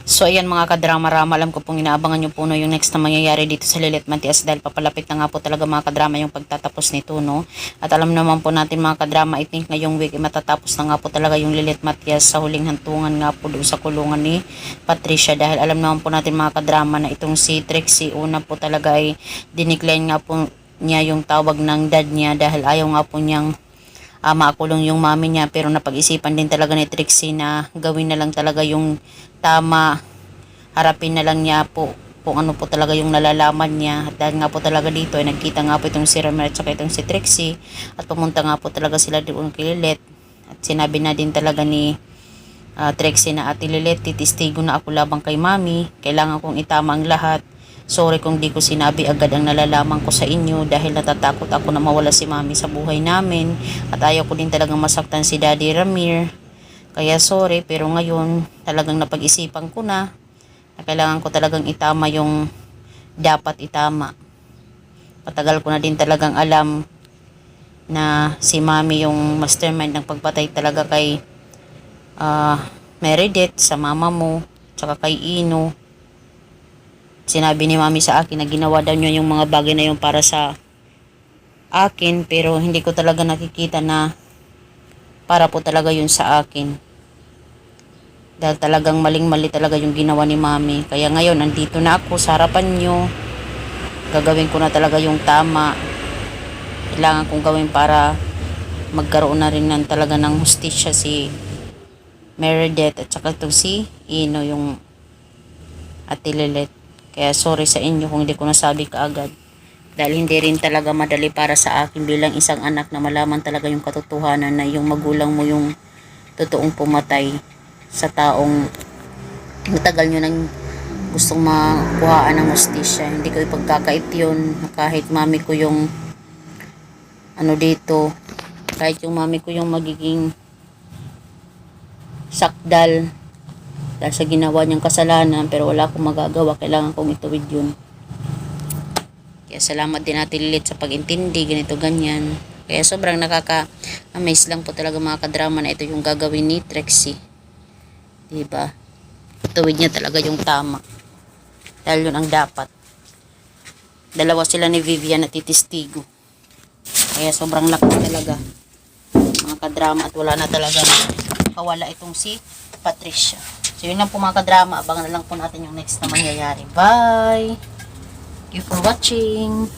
So ayan mga kadrama-rama, alam ko pong inaabangan nyo po no, yung next na mangyayari dito sa Lilit Matias dahil papalapit na nga po talaga mga kadrama yung pagtatapos nito, no. At alam naman po natin mga kadrama, I think ngayong week matatapos na nga po talaga yung Lilit Matias sa huling hantungan nga po doon sa kulungan ni Patricia, dahil alam naman po natin mga kadrama na itong si Trixie una po talaga ay dinicline nga po niya yung tawag ng dad niya dahil ayaw nga po niyang makulong yung mami niya, pero napag-isipan din talaga ni Trixie na gawin na lang talaga yung tama, harapin na lang niya po kung ano po talaga yung nalalaman niya. At dahil nga po talaga dito ay nagkita nga po itong si Ramir at saka itong si Trixie at pumunta nga po talaga sila doon kay Lilet at sinabi na din talaga ni Trixie na, Ate Lilet, titistigo na ako labang kay mami, kailangan kong itama ang lahat. Sorry kung di ko sinabi agad ang nalalaman ko sa inyo dahil natatakot ako na mawala si mami sa buhay namin at ayaw ko din talagang masaktan si Daddy Ramir. Kaya sorry, pero ngayon talagang napag-isipan ko na kailangan ko talagang itama yung dapat itama. Patagal ko na din talagang alam na si mami yung mastermind ng pagpatay talaga kay Meredith, sa mama mo, tsaka kay Ino. Sinabi ni mami sa akin na ginawa daw niya yung mga bagay na yung para sa akin, pero hindi ko talaga nakikita na para po talaga yun sa akin. Dahil talagang maling-mali talaga yung ginawa ni mami. Kaya ngayon, nandito na ako sa harapan nyo. Gagawin ko na talaga yung tama. Kailangan kong gawin para magkaroon na rin ng talaga ng hustisya si Meredith at saka ito si Ino, yung Ate Lilet. Kaya sorry sa inyo kung hindi ko nasabi kaagad. Dahil hindi rin talaga madali para sa akin bilang isang anak na malaman talaga yung katotohanan na yung magulang mo yung totoong pumatay sa taong matagal nyo nang gustong makuhaan ng hustisya. Hindi ko ipagkakait yun. Kahit mami ko yung dito, kahit yung mami ko yung magiging sakdal dahil sa ginawa niyang kasalanan, pero wala akong magagawa, kailangan kong ituwid yun. Kaya salamat din natin Lilit sa pag-intindi, ganito ganyan. Kaya sobrang nakaka-amaze lang po talaga mga kadrama na ito yung gagawin ni Trixie, diba? Ituwid niya talaga yung tama dahil yun ang dapat. Dalawa sila ni Vivian na titistigo, kaya sobrang lakas talaga mga kadrama at wala na talaga kawala itong si Patricia. So yun lang po mga kadrama, abangan na lang po natin yung next na mangyayari. Bye! Thank you for watching.